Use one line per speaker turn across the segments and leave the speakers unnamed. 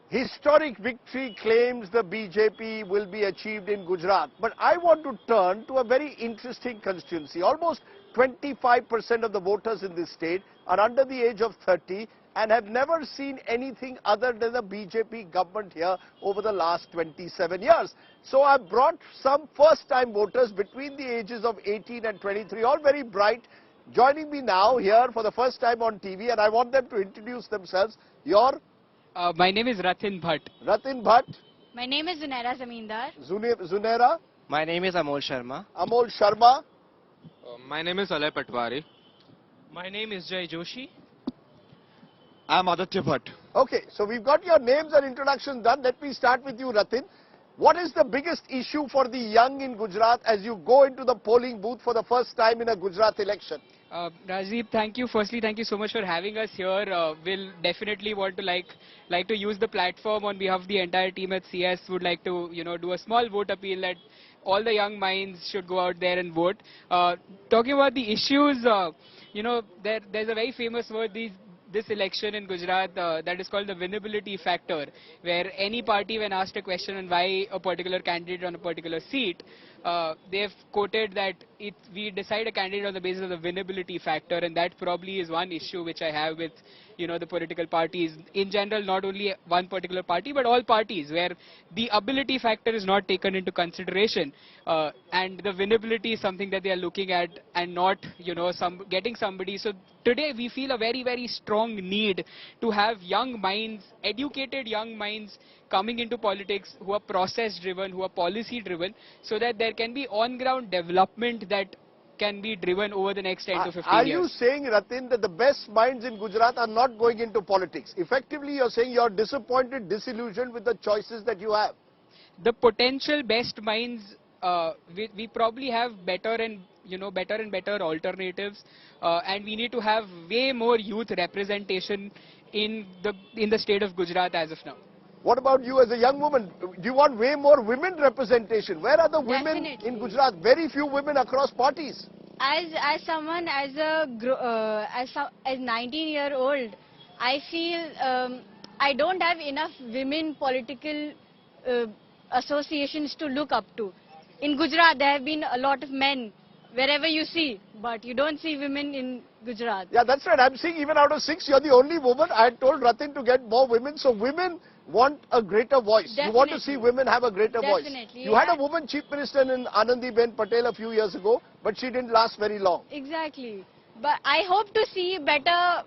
Historic victory claims the BJP will be achieved in Gujarat. But I want to turn to a very interesting constituency. Almost 25% of the voters in this state are under the age of 30 and have never seen anything other than the BJP government here over the last 27 years. So I brought some first-time voters between the ages of 18 and 23, all very bright, joining me now here for the first time on TV, and I want them to introduce themselves.
My name is Ratin Bhatt.
Ratin Bhatt.
My name is Zunaira Zamindar.
Zunaira.
My name is Amol Sharma.
Amol Sharma.
My name is Alay Patwari.
My name is Jay Joshi.
I am Aditya Bhatt.
Okay, so we've got your names and introductions done. Let me start with you, Ratin. What is the biggest issue for the young in Gujarat as you go into the polling booth for the first time in a Gujarat election?
Rajdeep, thank you. Firstly, thank you so much for having us here. We'll definitely want to like to use the platform on behalf of the entire team at CS. Would like to do a small vote appeal that all the young minds should go out there and vote. Talking about the issues, there's a very famous word this election in Gujarat that is called the winnability factor, where any party, when asked a question on why a particular candidate on a particular seat, they've quoted that we decide a candidate on the basis of the winnability factor, and that probably is one issue which I have with the political parties in general, not only one particular party but all parties, where the ability factor is not taken into consideration, and the winnability is something that they are looking at and not getting somebody. So today we feel a very, very strong need to have young minds, educated young minds coming into politics who are process driven, who are policy driven, so that there can be on ground development that can be driven over the next 10 to 15 years.
Are you saying, Ratin, that the best minds in Gujarat are not going into politics? Effectively, you're saying you're disappointed, disillusioned with the choices that you have.
The potential best minds, we probably have better and better alternatives, and we need to have way more youth representation in the state of Gujarat as of now.
What about you as a young woman? Do you want way more women representation? Where are the women in Gujarat? Very few women across parties.
As someone as 19-year-old, I feel I don't have enough women political associations to look up to. In Gujarat, there have been a lot of men wherever you see, but you don't see women in Gujarat.
Yeah, that's right. I'm seeing even out of 6, you're the only woman. I had told Ratin to get more women. So women want a greater voice.
Definitely.
You want to see women have a greater voice.
Definitely.
You had a woman chief minister in Anandiben Patel a few years ago, but she didn't last very long.
Exactly. But I hope to see better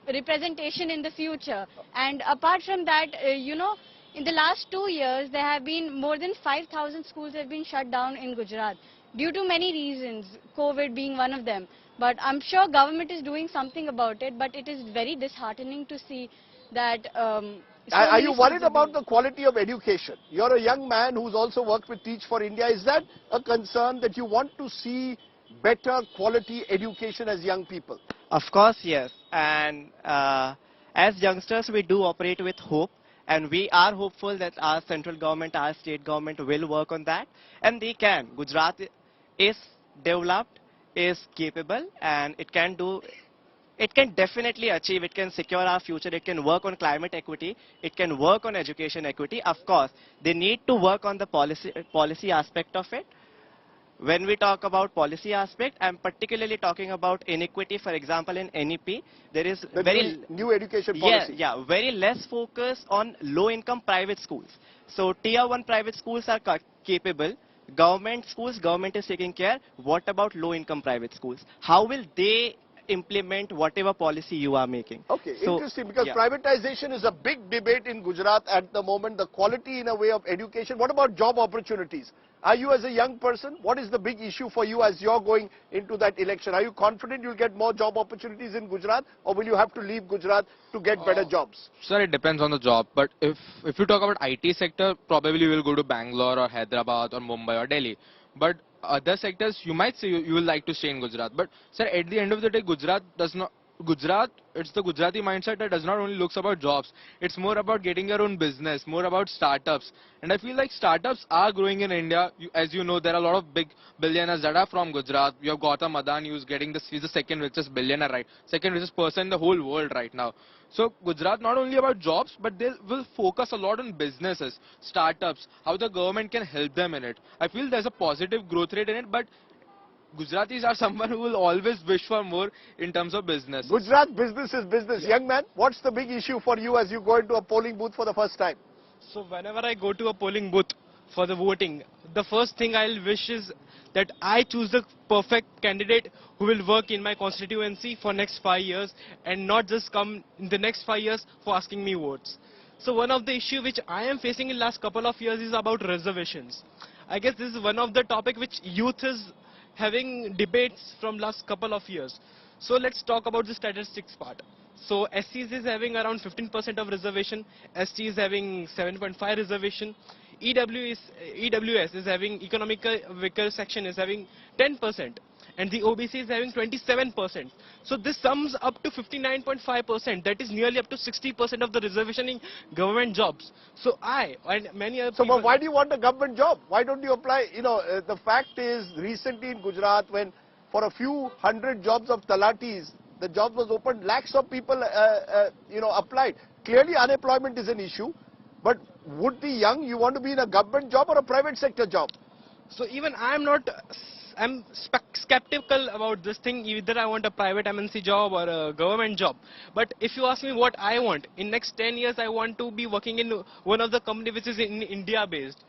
representation in the future. And apart from that, in the last 2 years, there have been more than 5,000 schools have been shut down in Gujarat due to many reasons, COVID being one of them. But I'm sure government is doing something about it, but it is very disheartening to see that...
Are you worried about the quality of education? You're a young man who's also worked with Teach for India. Is that a concern that you want to see better quality education as young people?
Of course, yes. And as youngsters, we do operate with hope. And we are hopeful that our central government, our state government will work on that. And they can. Gujarat is developed, is capable, and it can definitely achieve, it can secure our future, it can work on climate equity, it can work on education equity. Of course, they need to work on the policy aspect of it. When we talk about policy aspect, I'm particularly talking about inequity. For example, in NEP, there is
very new education policy.
Yeah, very less focus on low-income private schools. So Tier 1 private schools are capable. Government schools, government is taking care. What about low-income private schools? How will they implement whatever policy you are making?
Okay, so, interesting, because privatization is a big debate in Gujarat at the moment, the quality in a way of education. What about job opportunities? Are you as a young person, what is the big issue for you as you're going into that election? Are you confident you'll get more job opportunities in Gujarat, or will you have to leave Gujarat to get better jobs?
Sir, it depends on the job, but if you talk about IT sector, probably you will go to Bangalore or Hyderabad or Mumbai or Delhi. But other sectors, you might say you will like to stay in Gujarat. But sir, at the end of the day, Gujarat does not Gujarat, it's the Gujarati mindset that does not only looks about jobs. It's more about getting your own business, more about startups. And I feel like startups are growing in India. As you know, there are a lot of big billionaires that are from Gujarat. You have Gautam Adani, who's getting this. He's the second richest billionaire, right? Second richest person in the whole world right now. So Gujarat not only about jobs, but they will focus a lot on businesses, startups, how the government can help them in it. I feel there's a positive growth rate in it, but Gujaratis are someone who will always wish for more in terms of business.
Gujarat business is business.
Yeah.
Young man, what's the big issue for you as you go into a polling booth for the first time?
So whenever I go to a polling booth for the voting, the first thing I'll wish is that I choose the perfect candidate who will work in my constituency for next 5 years and not just come in the next 5 years for asking me votes. So one of the issue which I am facing in last couple of years is about reservations. I guess this is one of the topic which youth is having debates from last couple of years. So let's talk about the statistics part. So SCs is having around 15% of reservation, ST is having 7.5 reservation, EWS is having economical weaker section is having 10%, and the OBC is having 27%. So this sums up to 59.5%. That is nearly up to 60% of the reservation in government jobs. So I and many other
So
people.
but why do you want a government job? Why don't you apply? You know, the fact is recently in Gujarat when for a few hundred jobs of talatis, the job was opened, lakhs of people, applied. Clearly unemployment is an issue. But would the young, you want to be in a government job or a private sector job?
So even I'm skeptical about this thing. Either I want a private MNC job or a government job. But if you ask me what I want, in next 10 years I want to be working in one of the company which is in India based.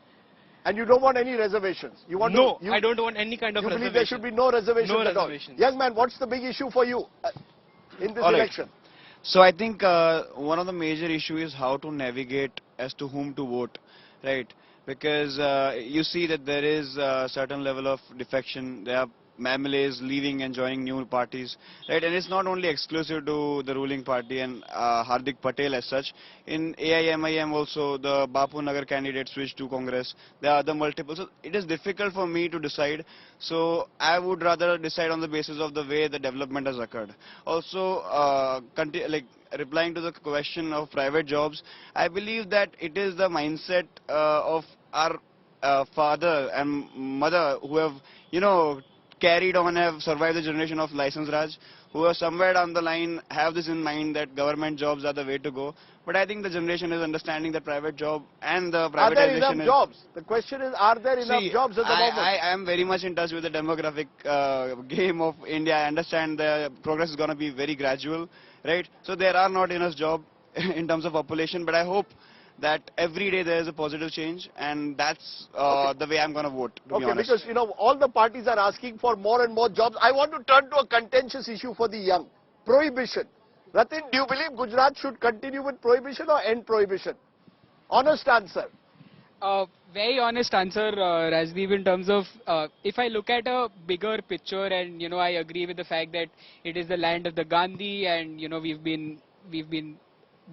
And you don't want any reservations? You want
No,
to,
I don't want any kind of
you
reservation.
believe there should be no reservations
No
at all?
reservations.
Young man, what's the big issue for you in this
All right.
election?
So I think one of the major issue is how to navigate as to whom to vote, right? Because you see that there is a certain level of defection. There are MLAs leaving and joining new parties, right? And it's not only exclusive to the ruling party and Hardik Patel as such. In AIMIM also, the Bapu Nagar candidate switched to Congress. There are other multiple. So it is difficult for me to decide. So I would rather decide on the basis of the way the development has occurred. Also, replying to the question of private jobs, I believe that it is the mindset of our father and mother who have, carried on, have survived the generation of license Raj, who are somewhere down the line have this in mind that government jobs are the way to go. But I think the generation is understanding that private job and the privatization
Are there enough jobs? The question is, are there enough
See,
jobs at the moment?
I am very much in touch with the demographic game of India. I understand the progress is going to be very gradual, right? So there are not enough jobs in terms of population, but I hope that every day there is a positive change, and that's the way I'm going to vote, to be
Okay,
honest.
because, all the parties are asking for more and more jobs. I want to turn to a contentious issue for the young. Prohibition. Ratin, do you believe Gujarat should continue with prohibition or end prohibition? Honest answer.
Very honest answer, Rajdeep, in terms of if I look at a bigger picture, and I agree with the fact that it is the land of the Gandhi, and we've been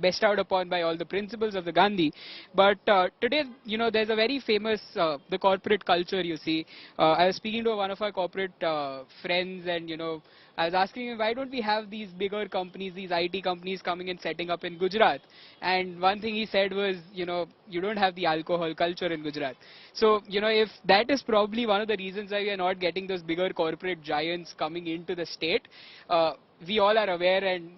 bestowed upon by all the principles of the Gandhi. But today, there's a very famous, the corporate culture, you see. I was speaking to one of our corporate friends, and, I was asking him, why don't we have these bigger companies, these IT companies coming and setting up in Gujarat? And one thing he said was, you don't have the alcohol culture in Gujarat. So, if that is probably one of the reasons why we are not getting those bigger corporate giants coming into the state, we all are aware, and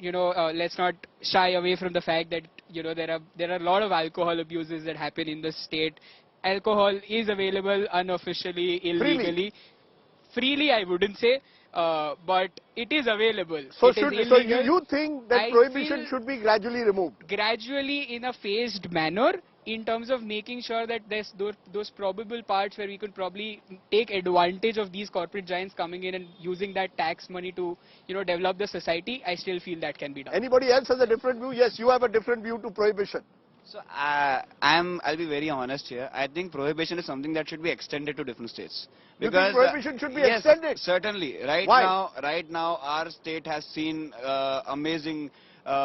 let's not shy away from the fact that there are a lot of alcohol abuses that happen in the state. Alcohol is available unofficially, illegally, freely I wouldn't say, but it is available.
So,
It is
so
illegal.
you think that
I
prohibition
feel
should be gradually removed?
gradually in a phased manner, in terms of making sure that there's those probable parts where we could probably take advantage of these corporate giants coming in and using that tax money to develop the society. I still feel that can be done.
Anybody else has a different view? Yes, you have a different view to prohibition.
So I'll be very honest here. I think prohibition is something that should be extended to different states.
You think prohibition should be
yes,
extended?
Certainly.
Why?
Right now, our state has seen amazing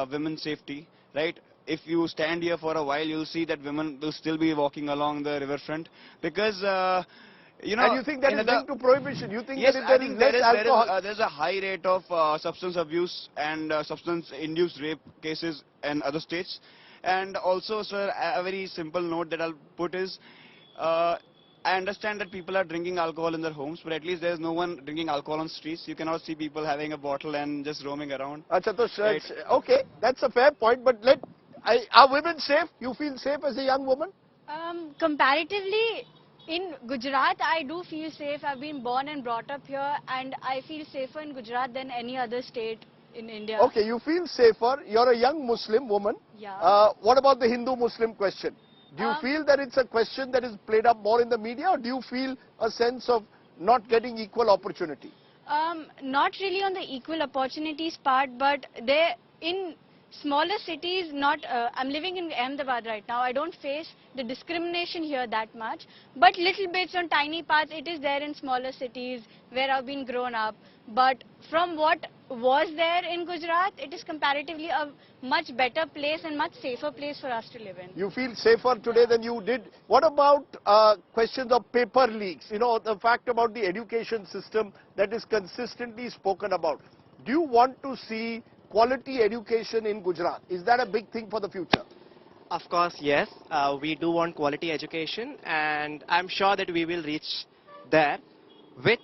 women's safety. Right. If you stand here for a while, you'll see that women will still be walking along the riverfront because You know,
And you think that
in
is
other-
linked to prohibition? You think
Yes,
that if
I
there
think
is
there
less
is
alcohol...
there's a high rate of substance abuse and substance-induced rape cases in other states. And also, sir, a very simple note that I'll put is, uh, I understand that people are drinking alcohol in their homes, but at least there's no one drinking alcohol on streets. You cannot see people having a bottle and just roaming around.
Acha, to
Right.
okay, that's a fair point, but are women safe? You feel safe as a young woman?
Comparatively, in Gujarat, I do feel safe. I've been born and brought up here, and I feel safer in Gujarat than any other state in India.
Okay, you feel safer. You're a young Muslim woman.
Yeah.
What about the Hindu-Muslim question? Do you feel that it's a question that is played up more in the media, or do you feel a sense of not getting equal opportunity?
Not really on the equal opportunities part, but they in smaller cities. Not. I'm living in Ahmedabad right now. I don't face the discrimination here that much, but little bits on tiny parts. It is there in smaller cities where I've been grown up. But from what was there in Gujarat, it is comparatively a much better place and much safer place for us to live in.
You feel safer today than you did. What about questions of paper leaks? You know, the fact about the education system that is consistently spoken about. Do you want to see quality education in Gujarat? Is that a big thing for the future?
Of course, yes. We do want quality education, and I'm sure that we will reach there with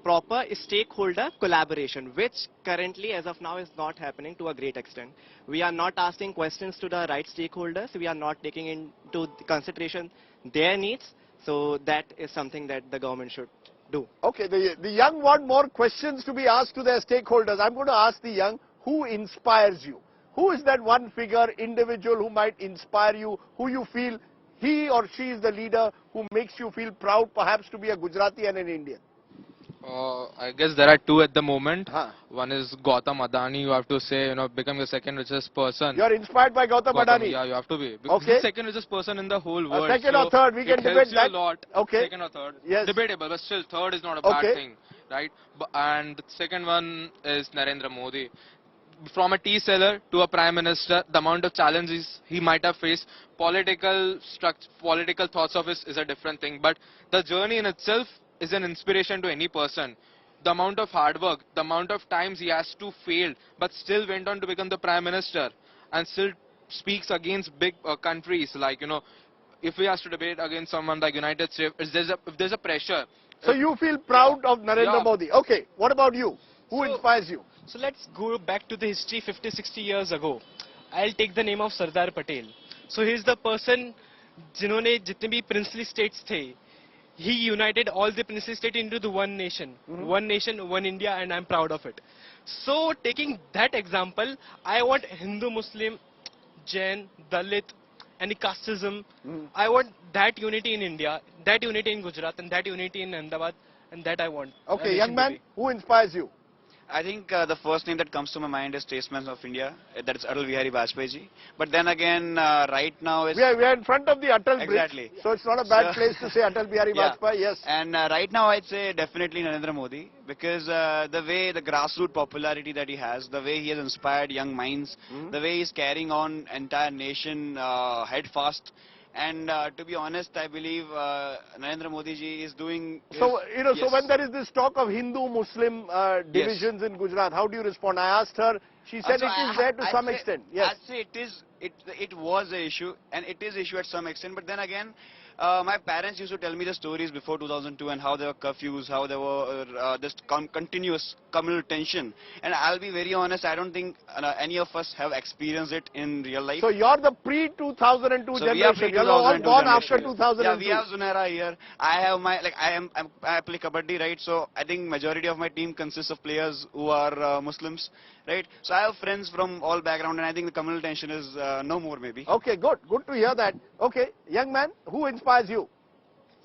proper stakeholder collaboration, which currently, as of now, is not happening to a great extent. We are not asking questions to the right stakeholders. We are not taking into consideration their needs. So that is something that the government should do.
Okay, the young want more questions to be asked to their stakeholders. I'm going to ask the young, who inspires you? Who is that one figure, individual who might inspire you, who you feel he or she is the leader who makes you feel proud perhaps to be a Gujarati and an Indian?
I guess there are two at the moment.
Huh.
One is Gautam Adani. You have to say, become the second richest person.
You're inspired by Gautam Adani?
Yeah, you have to be. Because
Okay.
he's the second richest person in the whole world.
Second or third, we can
it
debate
helps
that.
You a lot.
Okay.
Second or third.
Yes.
Debatable, but still third is not a
Okay.
bad thing, right? And the second one is Narendra Modi. From a tea seller to a prime minister, the amount of challenges he might have faced, political thoughts of his is a different thing. But the journey in itself is an inspiration to any person. The amount of hard work, the amount of times he has to fail, but still went on to become the prime minister, and still speaks against big countries. Like, if he has to debate against someone like United States, if there's a pressure.
So you feel proud of Narendra
Yeah.
Modi. Okay, what about you? Who inspires you?
So let's go back to the history 50-60 years ago. I'll take the name of Sardar Patel. So he's the person जिन्होंने जितने भी princely states थे, he united all the princely states into the one nation. One nation, one India, and I'm proud of it. So taking that example, I want Hindu, Muslim, Jain, Dalit, any casteism. I want that unity in India, that unity in Gujarat, and that unity in Ahmedabad, and that I want. a
Okay,
nation
young
to
man,
be.
who inspires you?
I think the first name that comes to my mind is statesman of India, that is Atal Bihari Vajpayee ji. But then again, right now is...
We are in front of the Atal Bridge,
Exactly.
so it's not a bad
So-
place to say Atal Bihari
Yeah.
Vajpayee, yes.
And right now I'd say definitely Narendra Modi, because the way the grassroots popularity that he has, the way he has inspired young minds, the way he's carrying on entire nation head fast. And to be honest, I believe Narendra Modi ji is doing...
So, so
yes.
when there is this talk of Hindu-Muslim divisions in Gujarat, how do you respond? I asked her, she said
So
it is there to
I'd
some
say-
extent. Yes.
I'd say it was an issue, and it is issue at some extent. But then again, my parents used to tell me the stories before 2002 and how there were curfews, how there were this continuous communal tension. And I'll be very honest, I don't think any of us have experienced it in real life.
So you're the pre-2002
So we are
generation. You're all
pre-2002
born after
generation.
2002.
Yeah, we have Zunera here. I have my I play kabaddi, right? So I think majority of my team consists of players who are Muslims, right? So I have friends from all background, and I think the communal tension is no more maybe.
Okay, good. Good to hear that. Okay, young man, who inspires you?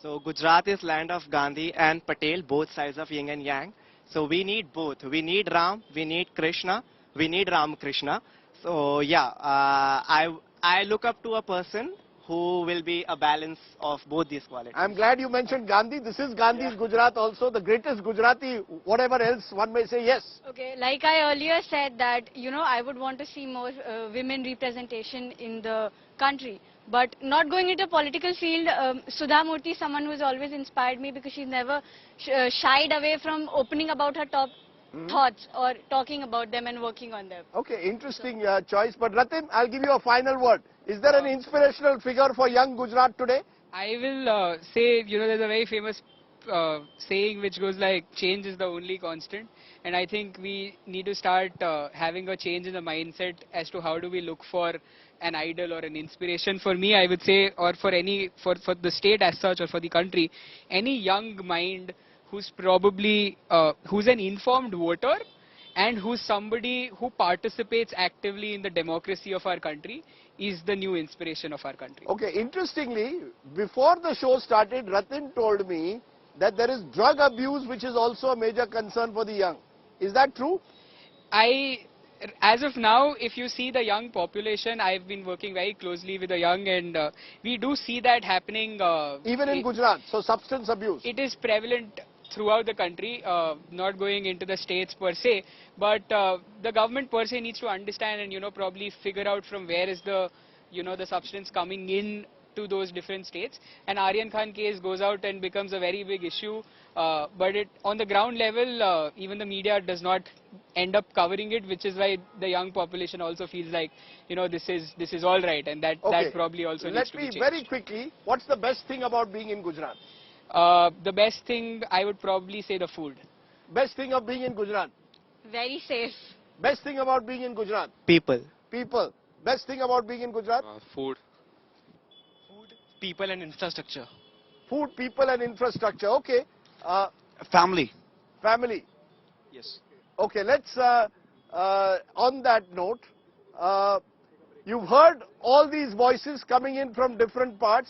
So Gujarat is land of Gandhi and Patel, both sides of yin and yang. So we need both. We need Ram, we need Krishna, we need Ram Krishna. So yeah, I look up to a person who will be a balance of both these qualities.
I'm glad you mentioned Gandhi. This is Gandhi's Gujarat also, the greatest Gujarati, whatever else one may say, yes.
Okay, like I earlier said that, I would want to see more women representation in the country. But not going into political field, Sudha Murthy is someone who has always inspired me because she's never shied away from opening about her top thoughts or talking about them and working on them.
Okay, interesting choice. But Ratin, I'll give you a final word. Is there an inspirational figure for young Gujarat today?
I will say, there's a very famous saying which goes like, change is the only constant. And I think we need to start having a change in the mindset as to how do we look for an idol or an inspiration. For me, I would say, or for the state as such or for the country, any young mind who's probably, who's an informed voter and who's somebody who participates actively in the democracy of our country is the new inspiration of our country.
Okay, interestingly, before the show started, Ratin told me that there is drug abuse which is also a major concern for the young. Is that true?
As of now, if you see the young population, I've been working very closely with the young and we do see that happening.
Even in Gujarat, so substance abuse.
It is prevalent throughout the country, not going into the states per se, but the government per se needs to understand and probably figure out from where is the the substance coming in to those different states. And Aryan Khan case goes out and becomes a very big issue, but on the ground level, even the media does not end up covering it, which is why the young population also feels like this is all right, and that probably also needs to be changed.
Let me very quickly, what's the best thing about being in Gujarat?
The best thing, I would probably say the food.
Best thing of being in Gujarat?
Very safe.
Best thing about being in Gujarat?
People.
People. Best thing about being in Gujarat?
Food.
People and infrastructure.
Food, people and infrastructure. Okay.
Family.
Family.
Yes.
Okay, let's, on that note, you've heard all these voices coming in from different parts.